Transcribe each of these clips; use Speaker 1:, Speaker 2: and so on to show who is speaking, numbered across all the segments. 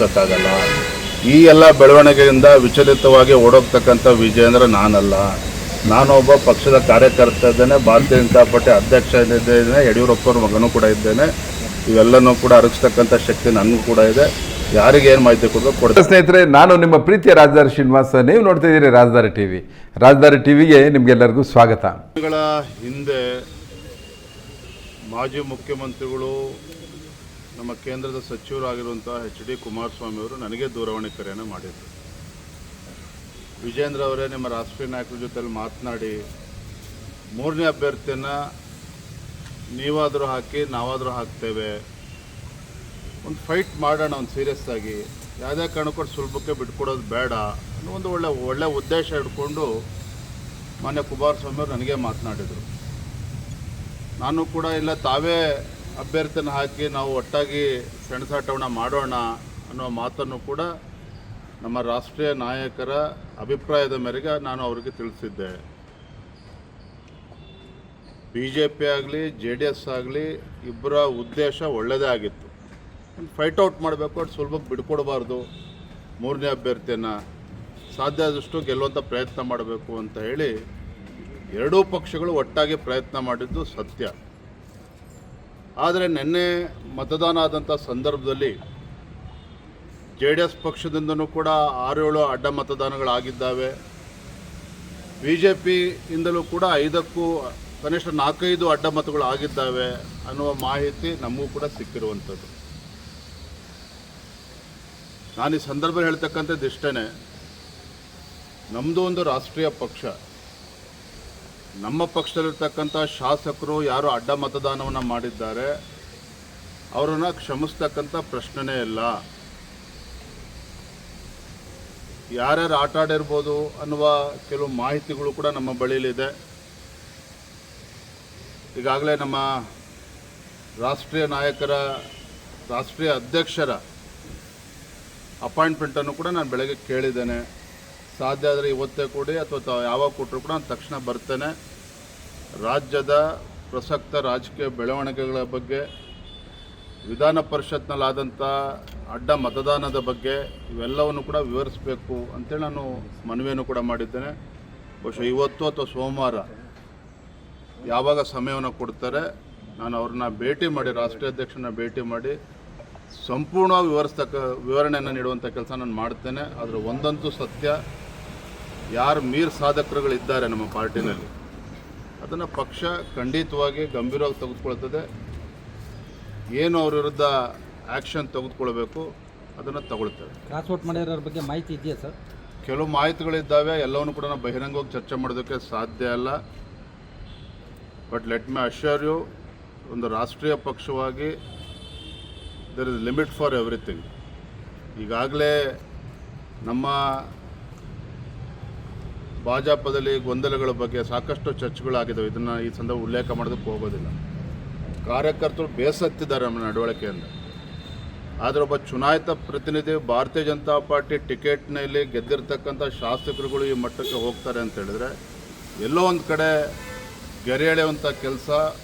Speaker 1: ಸಕ್ಕಾಗಲ್ಲ. ಈ ಎಲ್ಲ ಬೆಳವಣಿಗೆಯಿಂದ ವಿಚಲಿತವಾಗಿ ಓಡೋಗ್ತಕ್ಕಂಥ ವಿಜೇಂದ್ರ ನಾನಲ್ಲ. ನಾನೊಬ್ಬ ಪಕ್ಷದ ಕಾರ್ಯಕರ್ತ ಇದ್ದೇನೆ, ಭಾರತೀಯ ಜನತಾ ಪಾರ್ಟಿ ಅಧ್ಯಕ್ಷ ಇದ್ದೇನೆ, ಯಡಿಯೂರಪ್ಪವ್ರ ಮಗನೂ ಕೂಡ ಇದ್ದೇನೆ. ಇವೆಲ್ಲನೂ ಕೂಡ ಅರಗಿಸ್ತಕ್ಕಂಥ ಶಕ್ತಿ ನನಗೂ ಕೂಡ ಇದೆ. ಯಾರಿಗೆ ಏನು ಮಾಹಿತಿ ಕೊಡ್ತಾರೆ.
Speaker 2: ಸ್ನೇಹಿತರೆ, ನಾನು ನಿಮ್ಮ ಪ್ರೀತಿಯ ರಾಜಧಾನಿ ಶ್ರೀನಿವಾಸ. ನೀವು ನೋಡ್ತಾ ಇದ್ದೀರಿ ರಾಜಧಾನಿ ಟಿವಿ. ರಾಜಧಾನಿ ಟಿವಿಗೆ ನಿಮಗೆಲ್ಲರಿಗೂ ಸ್ವಾಗತ.
Speaker 1: ಹಿಂದೆ ಮಾಜಿ ಮುಖ್ಯಮಂತ್ರಿಗಳು, ನಮ್ಮ ಕೇಂದ್ರದ ಸಚಿವರಾಗಿರುವಂಥ HD ಕುಮಾರಸ್ವಾಮಿ ಅವರು ನನಗೆ ದೂರವಾಣಿ ಕರೆಯನ್ನು ಮಾಡಿದರು. ವಿಜೇಂದ್ರ ಅವರೇ, ನಿಮ್ಮ ರಾಷ್ಟ್ರೀಯ ನಾಯಕರ ಜೊತೆಲಿ ಮಾತನಾಡಿ 3ನೇ ಅಭ್ಯರ್ಥಿಯನ್ನು ನೀವಾದರೂ ಹಾಕಿ ನಾವಾದರೂ ಹಾಕ್ತೇವೆ, ಒಂದು ಫೈಟ್ ಮಾಡೋಣ, ಒಂದು ಸೀರಿಯಸ್ ಆಗಿ, ಯಾವುದೇ ಕಾರಣಕ್ಕೂ ಸುಲಭಕ್ಕೆ ಬಿಟ್ಕೊಡೋದು ಬೇಡ ಅನ್ನೋ ಒಂದು ಒಳ್ಳೆ ಉದ್ದೇಶ ಇಟ್ಕೊಂಡು ಮಾನ್ಯ ಕುಮಾರಸ್ವಾಮಿ ಅವರು ನನಗೆ ಮಾತನಾಡಿದರು. ನಾನು ಕೂಡ ಇಲ್ಲ, ತಾವೇ ಅಭ್ಯರ್ಥಿನ ಹಾಕಿ ನಾವು ಒಟ್ಟಾಗಿ ಸೆಣಸಾಟವನ್ನು ಮಾಡೋಣ ಅನ್ನೋ ಮಾತನ್ನು ಕೂಡ ನಮ್ಮ ರಾಷ್ಟ್ರೀಯ ನಾಯಕರ ಅಭಿಪ್ರಾಯದ ಮೇರೆಗೆ ನಾನು ಅವರಿಗೆ ತಿಳಿಸಿದ್ದೆ. BJP ಆಗಲಿ JDS ಆಗಲಿ ಇಬ್ಬರ ಉದ್ದೇಶ ಒಳ್ಳೆಯದೇ ಆಗಿತ್ತು. ಒಂದು ಫೈಟೌಟ್ ಮಾಡಬೇಕು, ಅದು ಸುಲಭಕ್ಕೆ ಬಿಡ್ಕೊಡ್ಬಾರ್ದು, 3ನೇ ಅಭ್ಯರ್ಥಿಯನ್ನು ಸಾಧ್ಯ ಆದಷ್ಟು ಗೆಲ್ಲುವಂಥ ಪ್ರಯತ್ನ ಮಾಡಬೇಕು ಅಂತ ಹೇಳಿ ಎರಡೂ ಪಕ್ಷಗಳು ಒಟ್ಟಾಗಿ ಪ್ರಯತ್ನ ಮಾಡಿದ್ದು ಸತ್ಯ. ಆದರೆ ನಿನ್ನೆ ಮತದಾನ ಆದಂಥ ಸಂದರ್ಭದಲ್ಲಿ JDS ಪಕ್ಷದಿಂದನೂ ಕೂಡ 6-7 ಅಡ್ಡ ಮತದಾನಗಳಾಗಿದ್ದಾವೆ. BJPಯಿಂದಲೂ ಕೂಡ 5ಕ್ಕೂ ಕನಿಷ್ಠ 4-5 ಅಡ್ಡ ಮತಗಳು ಆಗಿದ್ದಾವೆ ಅನ್ನುವ ಮಾಹಿತಿ ನಮಗೂ ಕೂಡ ಸಿಕ್ಕಿರುವಂಥದ್ದು. ನಾನು ಈ ಸಂದರ್ಭದಲ್ಲಿ ಹೇಳ್ತಕ್ಕಂಥದ್ದು ಇಷ್ಟೇ, ನಮ್ಮದು ಒಂದು ರಾಷ್ಟ್ರೀಯ ಪಕ್ಷ. ನಮ್ಮ ಪಕ್ಷದಲ್ಲಿರ್ತಕ್ಕಂಥ ಶಾಸಕರು ಯಾರು ಅಡ್ಡ ಮತದಾನವನ್ನು ಮಾಡಿದ್ದಾರೆ ಅವರನ್ನು ಕ್ಷಮಿಸ್ತಕ್ಕಂಥ ಪ್ರಶ್ನೆನೇ ಇಲ್ಲ. ಯಾರ್ಯಾರು ಆಟ ಆಡಿರ್ಬೋದು ಅನ್ನುವ ಕೆಲವು ಮಾಹಿತಿಗಳು ಕೂಡ ನಮ್ಮ ಬಳಿಯಲ್ಲಿದೆ. ಈಗಾಗಲೇ ನಮ್ಮ ರಾಷ್ಟ್ರೀಯ ನಾಯಕರ, ರಾಷ್ಟ್ರೀಯ ಅಧ್ಯಕ್ಷರ ಅಪಾಯಿಂಟ್ಮೆಂಟನ್ನು ಕೂಡ ನಾನು ಬೆಳಗ್ಗೆ ಕೇಳಿದ್ದೇನೆ. ಸಾಧ್ಯ ಆದರೆ ಇವತ್ತೇ ಕೊಡಿ ಅಥವಾ ಯಾವಾಗ ಕೊಟ್ಟರು ಕೂಡ ನಾನು ತಕ್ಷಣ ಬರ್ತೇನೆ. ರಾಜ್ಯದ ಪ್ರಸಕ್ತ ರಾಜಕೀಯ ಬೆಳವಣಿಗೆಗಳ ಬಗ್ಗೆ, ವಿಧಾನ ಪರಿಷತ್ನಲ್ಲಾದಂಥ ಅಡ್ಡ ಮತದಾನದ ಬಗ್ಗೆ ಇವೆಲ್ಲವನ್ನು ಕೂಡ ವಿವರಿಸಬೇಕು ಅಂತೇಳಿ ನಾನು ಮನವಿಯನ್ನು ಕೂಡ ಮಾಡಿದ್ದೇನೆ. ಬಹುಶಃ ಇವತ್ತು ಅಥವಾ ಸೋಮವಾರ ಯಾವಾಗ ಸಮಯವನ್ನು ಕೊಡ್ತಾರೆ ನಾನು ಅವ್ರನ್ನ ಭೇಟಿ ಮಾಡಿ, ರಾಷ್ಟ್ರೀಯ ಅಧ್ಯಕ್ಷನ ಭೇಟಿ ಮಾಡಿ ಸಂಪೂರ್ಣವಾಗಿ ವಿವರಣೆಯನ್ನು ನೀಡುವಂಥ ಕೆಲಸ ನಾನು ಮಾಡ್ತೇನೆ. ಆದರೆ ಒಂದಂತೂ ಸತ್ಯ, ಯಾರು ಮೀರ್ ಸಾಧಕರುಗಳಿದ್ದಾರೆ ನಮ್ಮ ಪಾರ್ಟಿನಲ್ಲಿ ಅದನ್ನು ಪಕ್ಷ ಖಂಡಿತವಾಗಿ ಗಂಭೀರವಾಗಿ ತೆಗೆದುಕೊಳ್ತದೆ. ಏನು ಅವ್ರ ವಿರುದ್ಧ ಆ್ಯಕ್ಷನ್ ತೆಗೆದುಕೊಳ್ಬೇಕು ಅದನ್ನು ತಗೊಳ್ತೇವೆ.
Speaker 3: ಕ್ರಾಸ್ಔಟ್ ಮಾಡಿರೋರ ಬಗ್ಗೆ ಮಾಹಿತಿ ಇದೆಯಾ ಸರ್?
Speaker 1: ಕೆಲವು ಮಾಹಿತಿಗಳಿದ್ದಾವೆ, ಎಲ್ಲವನ್ನು ಕೂಡ ನಾವು ಬಹಿರಂಗವಾಗಿ ಚರ್ಚೆ ಮಾಡೋದಕ್ಕೆ ಸಾಧ್ಯ ಅಲ್ಲ. But let me assure you, ಒಂದು ರಾಷ್ಟ್ರೀಯ ಪಕ್ಷವಾಗಿ there is limit for everything. ಈಗಾಗಲೇ ನಮ್ಮ ಭಾಜಪದಲ್ಲಿ ಗೊಂದಲಗಳ ಬಗ್ಗೆ ಸಾಕಷ್ಟು ಚರ್ಚೆಗಳಾಗಿದ್ದಾವೆ. ಇದನ್ನು ಈ ಸಂದರ್ಭ ಉಲ್ಲೇಖ ಮಾಡೋದಕ್ಕೆ ಹೋಗೋದಿಲ್ಲ. ಕಾರ್ಯಕರ್ತರು ಬೇಸತ್ತಿದ್ದಾರೆ ನಮ್ಮ ನಡವಳಿಕೆಯಿಂದ. ಆದರೆ ಒಬ್ಬ ಚುನಾಯಿತ ಪ್ರತಿನಿಧಿ, ಭಾರತೀಯ ಜನತಾ ಪಾರ್ಟಿ ಟಿಕೆಟ್ನಲ್ಲಿ ಗೆದ್ದಿರ್ತಕ್ಕಂಥ ಶಾಸಕರುಗಳು ಈ ಮಟ್ಟಕ್ಕೆ ಹೋಗ್ತಾರೆ ಅಂತ ಹೇಳಿದ್ರೆ ಎಲ್ಲೋ ಒಂದು ಕಡೆ ಗೆರೆ ಎಳೆಯುವಂಥ ಕೆಲಸ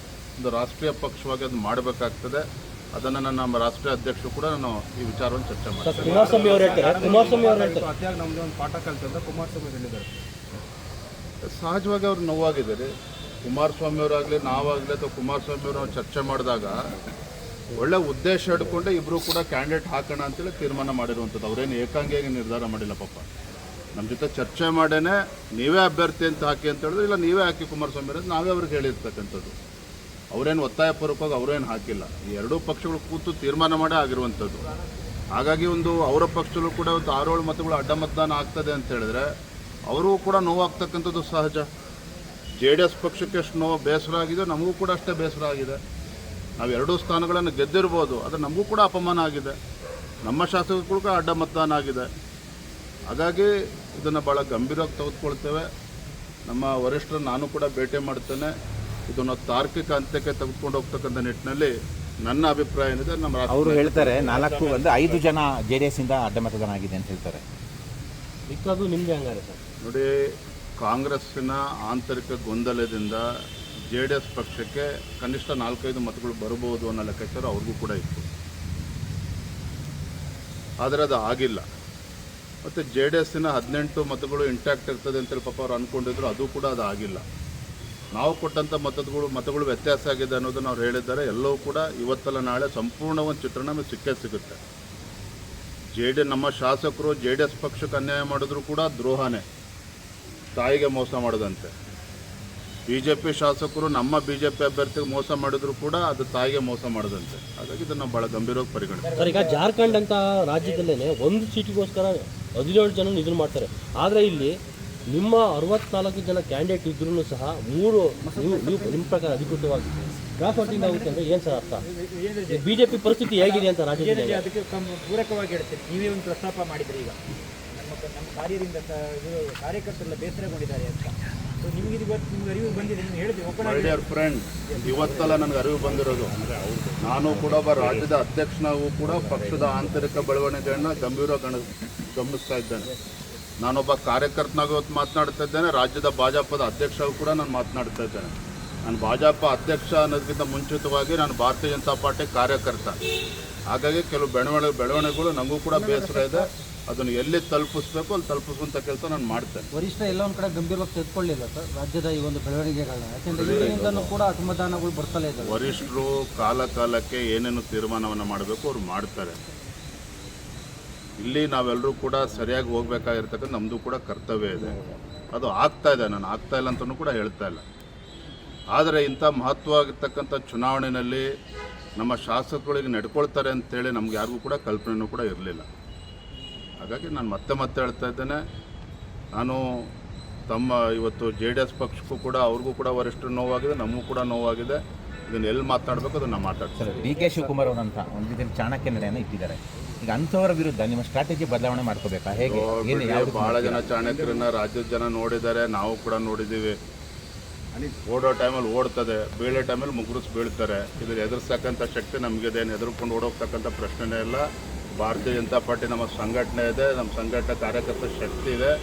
Speaker 1: ಒಂದು ರಾಷ್ಟ್ರೀಯ ಪಕ್ಷವಾಗಿ ಅದು ಮಾಡಬೇಕಾಗ್ತದೆ. ಅದನ್ನು ನಮ್ಮ ರಾಷ್ಟ್ರೀಯ ಅಧ್ಯಕ್ಷರು ಕೂಡ ನಾನು ಈ ವಿಚಾರವನ್ನು ಚರ್ಚೆ ಮಾಡ್ತೀನಿ.
Speaker 3: ಕುಮಾರಸ್ವಾಮಿ ಅವರು ಹೇಳ್ತಾರೆ
Speaker 1: ಸಹಜವಾಗಿ ಅವ್ರು ನೋವಾಗಿದ್ದಾರೆ. ಕುಮಾರಸ್ವಾಮಿ ಅವರಾಗಲಿ ನಾವಾಗಲಿ ಅಥವಾ ಕುಮಾರಸ್ವಾಮಿ ಅವರು ಚರ್ಚೆ ಮಾಡಿದಾಗ ಒಳ್ಳೆ ಉದ್ದೇಶ ಹಿಡ್ಕೊಂಡೆ ಇಬ್ಬರು ಕೂಡ ಕ್ಯಾಂಡಿಡೇಟ್ ಹಾಕೋಣ ಅಂತೇಳಿ ತೀರ್ಮಾನ ಮಾಡಿರುವಂಥದ್ದು. ಅವರೇನು ಏಕಾಂಗಿಯಾಗಿ ನಿರ್ಧಾರ ಮಾಡಿಲ್ಲ. ಪಾಪ ನಮ್ಮ ಜೊತೆ ಚರ್ಚೆ ಮಾಡೇನೆ ನೀವೇ ಅಭ್ಯರ್ಥಿ ಅಂತ ಹಾಕಿ ಅಂತ ಹೇಳಿದ್ರೆ, ಇಲ್ಲ ನೀವೇ ಹಾಕಿ ಕುಮಾರಸ್ವಾಮಿ ಅವರದ್ದು ನಾವೇ ಅವ್ರಿಗೆ ಹೇಳಿರ್ತಕ್ಕಂಥದ್ದು. ಅವರೇನು ಒತ್ತಾಯಪೂರ್ವಕವಾಗಿ ಅವರೇನು ಹಾಕಿಲ್ಲ. ಈ ಎರಡೂ ಪಕ್ಷಗಳು ಕೂತು ತೀರ್ಮಾನ ಮಾಡೇ ಆಗಿರುವಂಥದ್ದು. ಹಾಗಾಗಿ ಒಂದು ಅವರ ಪಕ್ಷದಲ್ಲೂ ಕೂಡ ಒಂದು 6-7 ಮತಗಳು ಅಡ್ಡ ಮತದಾನ ಆಗ್ತದೆ ಅಂತ ಹೇಳಿದ್ರೆ ಅವರೂ ಕೂಡ ನೋವಾಗ್ತಕ್ಕಂಥದ್ದು ಸಹಜ. JDS ಪಕ್ಷಕ್ಕೆ ಎಷ್ಟು ನೋವು ಬೇಸರ ಆಗಿದೆ, ನಮಗೂ ಕೂಡ ಅಷ್ಟೇ ಬೇಸರ ಆಗಿದೆ. ನಾವು 2 ಸ್ಥಾನಗಳನ್ನು ಗೆದ್ದಿರ್ಬೋದು, ಆದರೆ ನಮಗೂ ಕೂಡ ಅಪಮಾನ ಆಗಿದೆ. ನಮ್ಮ ಶಾಸಕರು ಕೂಡ ಅಡ್ಡ ಮತದಾನ ಆಗಿದೆ. ಹಾಗಾಗಿ ಇದನ್ನು ಭಾಳ ಗಂಭೀರವಾಗಿ ತೆಗೆದುಕೊಳ್ತೇವೆ. ನಮ್ಮ ವರಿಷ್ಠರು ನಾನು ಕೂಡ ಭೇಟಿ ಮಾಡ್ತೇನೆ. ಇದನ್ನು ತಾರ್ಕಿಕ ಅಂತ್ಯಕ್ಕೆ ತೆಗೆದುಕೊಂಡು ಹೋಗ್ತಕ್ಕಂಥ ನಿಟ್ಟಿನಲ್ಲಿ ನನ್ನ ಅಭಿಪ್ರಾಯ ಏನಿದೆ. ನಮ್ಮ
Speaker 4: ಅವರು ಹೇಳ್ತಾರೆ 5 ಜನ JDS ಇಂದ ಅಡ್ಡ ಮತದಾನ ಆಗಿದೆ ಅಂತ ಹೇಳ್ತಾರೆ.
Speaker 3: ಅದು ನಿಮಗೆ ಹಂಗಾರೆ ಸರ್?
Speaker 1: ನೋಡಿ, ಕಾಂಗ್ರೆಸ್ಸಿನ ಆಂತರಿಕ ಗೊಂದಲದಿಂದ JDS ಪಕ್ಷಕ್ಕೆ ಕನಿಷ್ಠ 4-5 ಮತಗಳು ಬರಬಹುದು ಅನ್ನೋ ಲೆಕ್ಕಾಚಾರ ಅವ್ರಿಗೂ ಕೂಡ ಇತ್ತು. ಆದರೆ ಅದು ಆಗಿಲ್ಲ. ಮತ್ತು ಜೆ ಡಿ ಎಸ್ಸಿನ 18 ಮತಗಳು ಇಂಟ್ಯಾಕ್ಟ್ ಇರ್ತದೆ ಅಂತೇಳಿ ಪಾಪ ಅವ್ರು ಅಂದ್ಕೊಂಡಿದ್ರು, ಅದು ಕೂಡ ಅದು ಆಗಿಲ್ಲ. ನಾವು ಕೊಟ್ಟಂಥ ಮತಗಳು ವ್ಯತ್ಯಾಸ ಆಗಿದೆ ಅನ್ನೋದನ್ನು ಅವ್ರು ಹೇಳಿದ್ದಾರೆ. ಎಲ್ಲವೂ ಕೂಡ ಇವತ್ತಲ್ಲ ನಾಳೆ ಸಂಪೂರ್ಣ ಒಂದು ಚಿತ್ರಣ ನಮಗೆ ಸಿಕ್ಕೇ ಸಿಗುತ್ತೆ. ನಮ್ಮ ಶಾಸಕರು ಜೆ ಡಿ ಎಸ್ ಪಕ್ಷಕ್ಕೆ ಅನ್ಯಾಯ ಮಾಡಿದ್ರು ಕೂಡ ದ್ರೋಹನೇ, ತಾಯಿಗೆ ಮೋಸ ಮಾಡೋದಂತೆ. ಬಿ ಜೆ ಪಿ ಶಾಸಕರು ನಮ್ಮ ಬಿ ಜೆ ಪಿ ಅಭ್ಯರ್ಥಿಗೆ ಮೋಸ ಮಾಡಿದ್ರು ಕೂಡ ಅದು ತಾಯಿಗೆ ಮೋಸ ಮಾಡೋದಂತೆ. ಹಾಗಾಗಿ ಇದನ್ನು ಭಾಳ ಗಂಭೀರವಾಗಿ ಪರಿಗಣಿಸ್ತಾರೆ.
Speaker 3: ಸರ್, ಈಗ ಜಾರ್ಖಂಡ್ ಅಂತ ರಾಜ್ಯದಲ್ಲೇ ಒಂದು ಸೀಟಿಗೋಸ್ಕರ 17 ಜನ ಇದನ್ನು ಮಾಡ್ತಾರೆ. ಆದರೆ ಇಲ್ಲಿ ನಿಮ್ಮ 64 ಜನ ಕ್ಯಾಂಡಿಡೇಟ್ ಇದ್ರೂ ಸಹ 3 ನೀವು ನಿಮ್ಮ ಪ್ರಕಾರ ಅಧಿಕೃತವಾಗಿ ಕ್ರಾಸ್ ವೋಟಿಂಗ್ ಆಗುತ್ತೆ ಅಂದರೆ ಏನು ಸರ್ ಅರ್ಥ? ಬಿಜೆಪಿ ಪರಿಸ್ಥಿತಿ ಹೇಗಿದೆ ಅಂತ ರಾಜ್ಯದಲ್ಲಿ?
Speaker 5: ಅದಕ್ಕೆ ಪೂರಕವಾಗಿ ಹೇಳ್ತೀನಿ. ನೀವೇ ಒಂದು ಪ್ರಸ್ತಾಪ ಮಾಡಿದ್ರಿ, ಈಗ ನಮ್ಮ ಕಾರ್ಯದಿಂದ ಕಾರ್ಯಕರ್ತರೆಲ್ಲ ಬೇಸರಗೊಂಡಿದ್ದಾರೆ ಅಂತ. ಸೊ ನಿಮಗೆ ಇವತ್ತು ನಿಮ್ಗೆ ಅರಿವು ಬಂದಿದೆ, ನೀವು ಹೇಳಿದ್ರಿ
Speaker 1: ಮೈ ಡಿಯರ್ ಫ್ರೆಂಡ್, ಇವತ್ತಲ್ಲ ನನಗೆ ಅರಿವು ಬಂದಿರೋದು. ನಾನು ಕೂಡ ಒಬ್ಬ ರಾಜ್ಯದ ಅಧ್ಯಕ್ಷನಾಗೂ ಕೂಡ ಪಕ್ಷದ ಆಂತರಿಕ ಬೆಳವಣಿಗೆಯನ್ನು ಗಂಭೀರವಾಗಿ ಗಮನಿಸ್ತಾ ಇದ್ದೇನೆ. ನಾನೊಬ್ಬ ಕಾರ್ಯಕರ್ತನಾಗಿ ಇವತ್ತು ಮಾತನಾಡ್ತಾ ಇದ್ದೇನೆ. ರಾಜ್ಯದ ಭಾಜಪದ ಅಧ್ಯಕ್ಷರಾಗೂ ಕೂಡ ನಾನು ಮಾತನಾಡ್ತಾ ಇದ್ದೇನೆ. ನಾನು ಭಾಜಪ ಅಧ್ಯಕ್ಷ ಅನ್ನೋದಕ್ಕಿಂತ ಮುಂಚಿತವಾಗಿ ನಾನು ಭಾರತೀಯ ಜನತಾ ಪಾರ್ಟಿ ಕಾರ್ಯಕರ್ತ. ಹಾಗಾಗಿ ಕೆಲವು ಬೆಳವಣಿಗೆಗಳು ನನಗೂ ಕೂಡ ಬೇಸರ ಇದೆ. ಅದನ್ನು ಎಲ್ಲಿ ತಲುಪಿಸ್ಬೇಕು ಅಲ್ಲಿ ತಲುಪಿಸುವಂಥ ಕೆಲಸ ನಾನು ಮಾಡ್ತೇನೆ.
Speaker 3: ವರಿಷ್ಠ ಎಲ್ಲ ಒಂದು ಕಡೆ ಗಂಭೀರವಾಗಿ ತೆಗೆದುಕೊಳ್ಳಿಲ್ಲ ಸರ್ ರಾಜ್ಯದ ಈ ಒಂದು ಬೆಳವಣಿಗೆಗಳನ್ನ, ಯಾಕೆಂದರೆ ಇದರಿಂದಲೂ ಕೂಡ ಅಸಮಾಧಾನಗಳು ಬರ್ತಲೇ ಇದ್ದಾವೆ.
Speaker 1: ವರಿಷ್ಠರು ಕಾಲಕ್ಕೆ ಏನೇನು ತೀರ್ಮಾನವನ್ನು ಮಾಡಬೇಕು ಅವ್ರು ಮಾಡ್ತಾರೆ. ಇಲ್ಲಿ ನಾವೆಲ್ಲರೂ ಕೂಡ ಸರಿಯಾಗಿ ಹೋಗ್ಬೇಕಾಗಿರ್ತಕ್ಕಂಥ ನಮ್ಮದು ಕೂಡ ಕರ್ತವ್ಯ ಇದೆ. ಅದು ಆಗ್ತಾ ಇದೆ, ನಾನು ಆಗ್ತಾ ಇಲ್ಲ ಅಂತಲೂ ಕೂಡ ಹೇಳ್ತಾ ಇಲ್ಲ. ಆದರೆ ಇಂಥ ಮಹತ್ವವಾಗಿರ್ತಕ್ಕಂಥ ಚುನಾವಣೆಯಲ್ಲಿ ನಮ್ಮ ಶಾಸಕರಿಗೆ ನಡ್ಕೊಳ್ತಾರೆ ಅಂತೇಳಿ ನಮ್ಗೆ ಯಾರಿಗೂ ಕೂಡ ಕಲ್ಪನೆಯೂ ಕೂಡ ಇರಲಿಲ್ಲ. ಹಾಗಾಗಿ ನಾನು ಮತ್ತೆ ಹೇಳ್ತಾ ಇದ್ದೇನೆ, ನಾನು ಇವತ್ತು ಜೆ ಡಿ ಎಸ್ ಪಕ್ಷಕ್ಕೂ ಕೂಡ ಅವ್ರಿಗೂ ಕೂಡ ವರಿಷ್ಠರು ನೋವಾಗಿದೆ, ನಮಗೂ ಕೂಡ ನೋವಾಗಿದೆ. ಇದನ್ನು ಎಲ್ಲಿ ಮಾತನಾಡಬೇಕು ಅದನ್ನು ಮಾತಾಡ್ತಾರೆ.
Speaker 4: ಡಿ ಕೆ ಶಿವಕುಮಾರ್ ಅವರಂತ ಒಂದು ರೀತಿಯಲ್ಲಿ ಚಾಣಕ್ಯ ನಡೆಯನ್ನು ಇಟ್ಟಿದ್ದಾರೆ. ಈಗ ಅಂಥವರ ವಿರುದ್ಧ ನಿಮ್ಮ ಸ್ಟ್ರಾಟಜಿ ಬದಲಾವಣೆ ಮಾಡ್ಕೋಬೇಕಾ, ಹೇಗೆ?
Speaker 1: ಭಾಳ ಜನ ಚಾಣಕ್ಯರನ್ನ ರಾಜ್ಯದ ಜನ ನೋಡಿದ್ದಾರೆ, ನಾವು ಕೂಡ ನೋಡಿದ್ದೀವಿ. ಓಡೋ ಟೈಮಲ್ಲಿ ಓಡ್ತದೆ, ಬೀಳೋ ಟೈಮಲ್ಲಿ ಬೀಳ್ತಾರೆ. ಇದ್ರ ಎದುರಿಸ್ತಕ್ಕಂಥ ಶಕ್ತಿ ನಮಗಿದೇನು ಎದುರ್ಕೊಂಡು ಓಡೋಗ್ತಕ್ಕಂಥ ಪ್ರಶ್ನೆನೇ ಇಲ್ಲ. ಭಾರತೀಯ ಜನತಾ ಪಾರ್ಟಿ ನಮ್ಮ ಸಂಘಟನೆ ಇದೆ, ನಮ್ಮ ಸಂಘಟನೆ ಕಾರ್ಯಕರ್ತ ಶಕ್ತಿ ಇದೆ.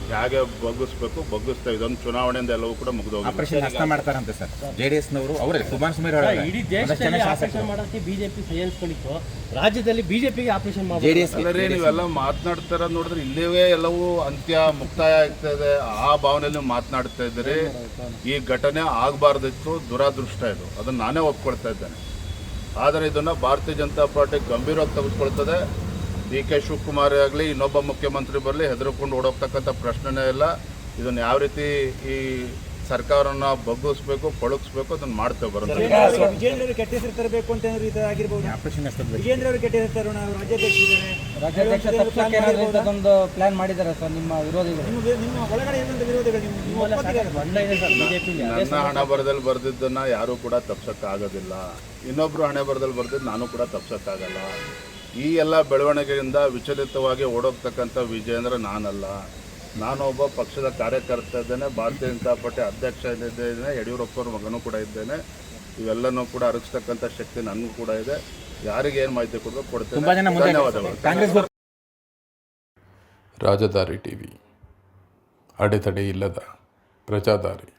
Speaker 1: ಹೇಗೆ ಬಗ್ಗಿಸ್ತೇವೆ. ಇದೊಂದು ಚುನಾವಣೆಯಿಂದ ಎಲ್ಲವೂ ಕೂಡ ಮುಗಿದೋಗಿ
Speaker 4: ಆಪರೇಷನ್ ಹಸ್ತ ಮಾಡ್ತಾರಂತೆ ಸರ್ ಜೆ ಡಿ ಎಸ್ನವರು. ಅವರೇ ಕುಮಾರಸ್ವಾಮಿ
Speaker 3: ಇಡೀ ದೇಶದಲ್ಲಿ ಆಪರೇಷನ್ ಮಾಡೋಕ್ಕೆ ಬಿಜೆಪಿ ಸಹಿಸ್ಕೊಂಡಿತ್ತು, ರಾಜ್ಯದಲ್ಲಿ ಬಿಜೆಪಿಗೆ ಆಪರೇಷನ್ ಮಾಡಿ
Speaker 4: ಜೆ ಡಿ ಎಸ್
Speaker 1: ನೀವೆಲ್ಲ ಮಾತನಾಡ್ತಾರ ನೋಡಿದ್ರೆ ಇಲ್ಲಿವೇ ಎಲ್ಲವೂ ಮುಕ್ತಾಯ ಆಗ್ತಾ ಇದೆ. ಆ ಭಾವನೆಯಲ್ಲಿ ನೀವು ಮಾತನಾಡ್ತಾ ಇದ್ದೀರಿ. ಈ ಘಟನೆ ಆಗಬಾರ್ದಿತ್ತು, ದುರಾದೃಷ್ಟ ಇದು, ಅದನ್ನು ನಾನೇ ಒಪ್ಕೊಳ್ತಾ ಇದ್ದೇನೆ. ಆದರೆ ಇದನ್ನು ಭಾರತೀಯ ಜನತಾ ಪಾರ್ಟಿ ಗಂಭೀರವಾಗಿ ತೆಗೆದುಕೊಳ್ತದೆ. ಡಿ ಕೆ ಶಿವಕುಮಾರ್ ಆಗಲಿ ಇನ್ನೊಬ್ಬ ಮುಖ್ಯಮಂತ್ರಿ ಬರಲಿ ಹೆದರ್ಕೊಂಡು ಓಡೋಗ್ತಕ್ಕಂಥ ಪ್ರಶ್ನೆನೇ ಇಲ್ಲ. ಇದನ್ನು ಯಾವ ರೀತಿ ಈ ಸರ್ಕಾರನ ಬಗ್ಗಿಸ್ಬೇಕು, ಪಳಗಿಸ್ಬೇಕು ಅದನ್ನು ಮಾಡ್ತೇವೆ. ಬರುತ್ತೆ
Speaker 5: ವಿಜೇಂದ್ರ ಅವರು ಕೆಟ್ಟ ಹೆಸರು ತರಬೇಕು ಅಂತ ಏನಾದ್ರು ಇದಾಗಿರ್ಬೋದು.
Speaker 4: ಆಪರೇಷನ್ ಹಸ್ತ
Speaker 5: ವಿಜೇಂದ್ರ ಅವರು ಕೆಟ್ಟ ಹೆಸರು ತರೋಣ, ಅವರು
Speaker 3: ರಾಜ್ಯಾಧ್ಯಕ್ಷ ಒಂದು ಪ್ಲಾನ್ ಮಾಡಿದ್ದಾರೆ ಸರ್ ನಿಮ್ಮ ವಿರೋಧಿಗಳು.
Speaker 5: ನಿಮ್ಮ ಒಳಗಡೆ ಇರುವಂಥ ವಿರೋಧಿಗಳು
Speaker 1: ನನ್ನ ಹಣೆ ಬರದಲ್ಲಿ ಬರೆದಿದ್ದನ್ನು ಯಾರೂ ಕೂಡ ತಪ್ಸೋಕ್ಕಾಗೋದಿಲ್ಲ. ಇನ್ನೊಬ್ಬರು ಹಣೆ ಬರದಲ್ಲಿ ಬರೆದಿದ್ದು ನಾನು ಕೂಡ ತಪ್ಸೋಕ್ಕಾಗಲ್ಲ. ಈ ಎಲ್ಲ ಬೆಳವಣಿಗೆಯಿಂದ ವಿಚಲಿತವಾಗಿ ಓಡೋಗ್ತಕ್ಕಂಥ ವಿಜೇಂದ್ರ ನಾನಲ್ಲ. ನಾನು ಒಬ್ಬ ಪಕ್ಷದ ಕಾರ್ಯಕರ್ತ ಇದ್ದೇನೆ, ಭಾರತೀಯ ಜನತಾ ಪಾರ್ಟಿ ಅಧ್ಯಕ್ಷ ಇದ್ದೇನೆ, ಯಡಿಯೂರಪ್ಪವ್ರ ಮಗನೂ ಕೂಡ ಇದ್ದೇನೆ. ಇವೆಲ್ಲನೂ ಕೂಡ ಅರಗಿಸ್ತಕ್ಕಂಥ ಶಕ್ತಿ ನನಗೂ ಕೂಡ ಇದೆ. ಯಾರಿಗೆ ಏನು ಮಾಹಿತಿ ಕೊಡಬೇಕು ಕೊಡ್ತೇನೆ. ಧನ್ಯವಾದಗಳು.
Speaker 2: ರಾಜಧಾರಿ ಟಿವಿ, ಅಡೆತಡೆ ಇಲ್ಲದ ಪ್ರಜಾದಾರಿ.